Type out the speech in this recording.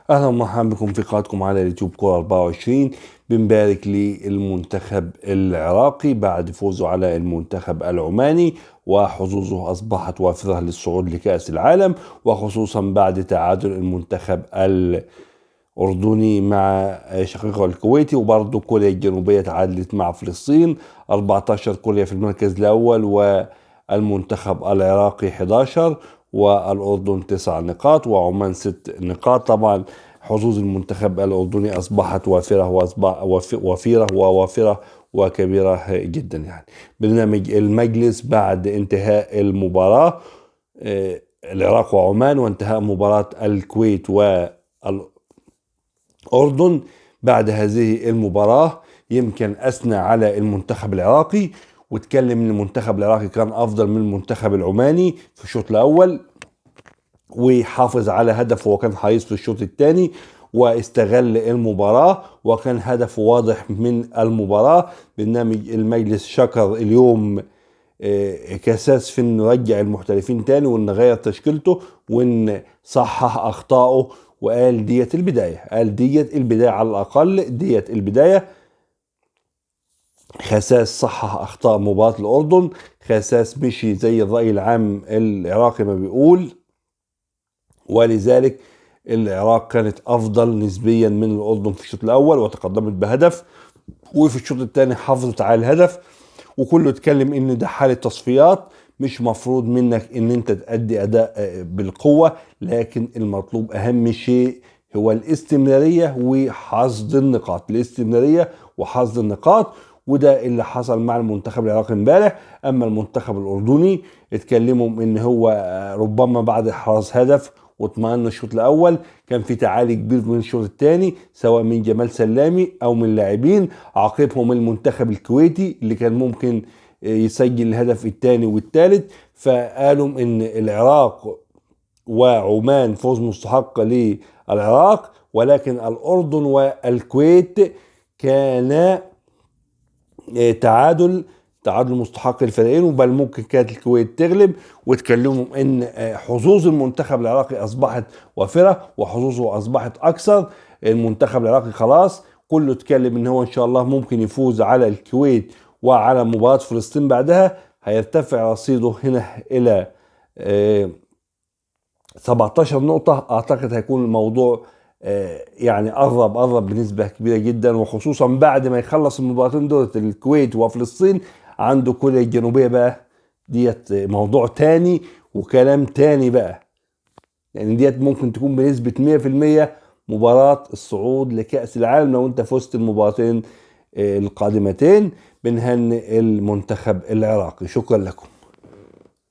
أهلا ومرحبا بكم في قناتكم على اليوتيوب كورة 24. بنبارك للمنتخب العراقي بعد فوزه على المنتخب العماني، وحظوظه أصبحت وافرة للصعود لكأس العالم، وخصوصا بعد تعادل المنتخب الأردني مع شقيقه الكويتي. وبرضه كوريا الجنوبية تعادلت مع فلسطين 14. كوريا في المركز الأول، والمنتخب العراقي 11، والأردن 9 نقاط، وعمان 6 نقاط. طبعا حظوظ المنتخب الأردني أصبحت ووافرة وكبيرة جدا. يعني برنامج المجلس بعد انتهاء المباراة العراق وعمان، وانتهاء مباراة الكويت والأردن، بعد هذه المباراة يمكن أثنى على المنتخب العراقي واتكلم ان المنتخب العراقي كان افضل من المنتخب العماني في الشوط الاول، وحافظ على هدفه وكان حريص في الشوط الثاني، واستغل المباراة وكان هدفه واضح من المباراة. برنامج المجلس شكر اليوم كاساس في انه رجع المحترفين تاني، وان غير تشكيلته، وان صحح اخطائه، وقال ديت البداية، على الاقل ديت البداية. خساس صحح اخطاء مباراة الاردن، خساس مشي زي الرأي العام العراقي ما بيقول، ولذلك العراق كانت افضل نسبيا من الاردن في الشوط الاول وتقدمت بهدف، وفي الشوط الثاني حافظت على الهدف. وكله اتكلم ان ده حالة تصفيات، مش مفروض منك ان انت تأدي اداء بالقوة، لكن المطلوب اهم شيء هو الاستمرارية وحصد النقاط، وده اللي حصل مع المنتخب العراقي امبارح. اما المنتخب الاردني اتكلموا ان هو ربما بعد احراز هدف واطمئن الشوط الاول كان في تعالي كبير من الشوط الثاني، سواء من جمال سلامي او من لاعبين. عاقبهم المنتخب الكويتي اللي كان ممكن يسجل الهدف الثاني والثالث. فقالوا ان العراق وعمان فوز مستحق للعراق، ولكن الاردن والكويت كان تعادل مستحق الفريقين، وبل ممكن كانت الكويت تغلب. واتكلموا ان حظوظ المنتخب العراقي اصبحت وافره، وحظوظه اصبحت اكثر. المنتخب العراقي خلاص كله اتكلم ان هو ان شاء الله ممكن يفوز على الكويت وعلى مباراة فلسطين بعدها، هيرتفع رصيده هنا الى 17 نقطة. اعتقد هيكون الموضوع يعني قرب بنسبة كبيرة جدا، وخصوصا بعد ما يخلص المباراتين دول الكويت وفلسطين عنده كوريا الجنوبية. بقى ديت موضوع تاني وكلام تاني بقى، يعني ديت ممكن تكون بنسبة 100% مباراة الصعود لكأس العالم لو انت فزت المباراتين القادمتين. بنهنئ المنتخب العراقي. شكرا لكم.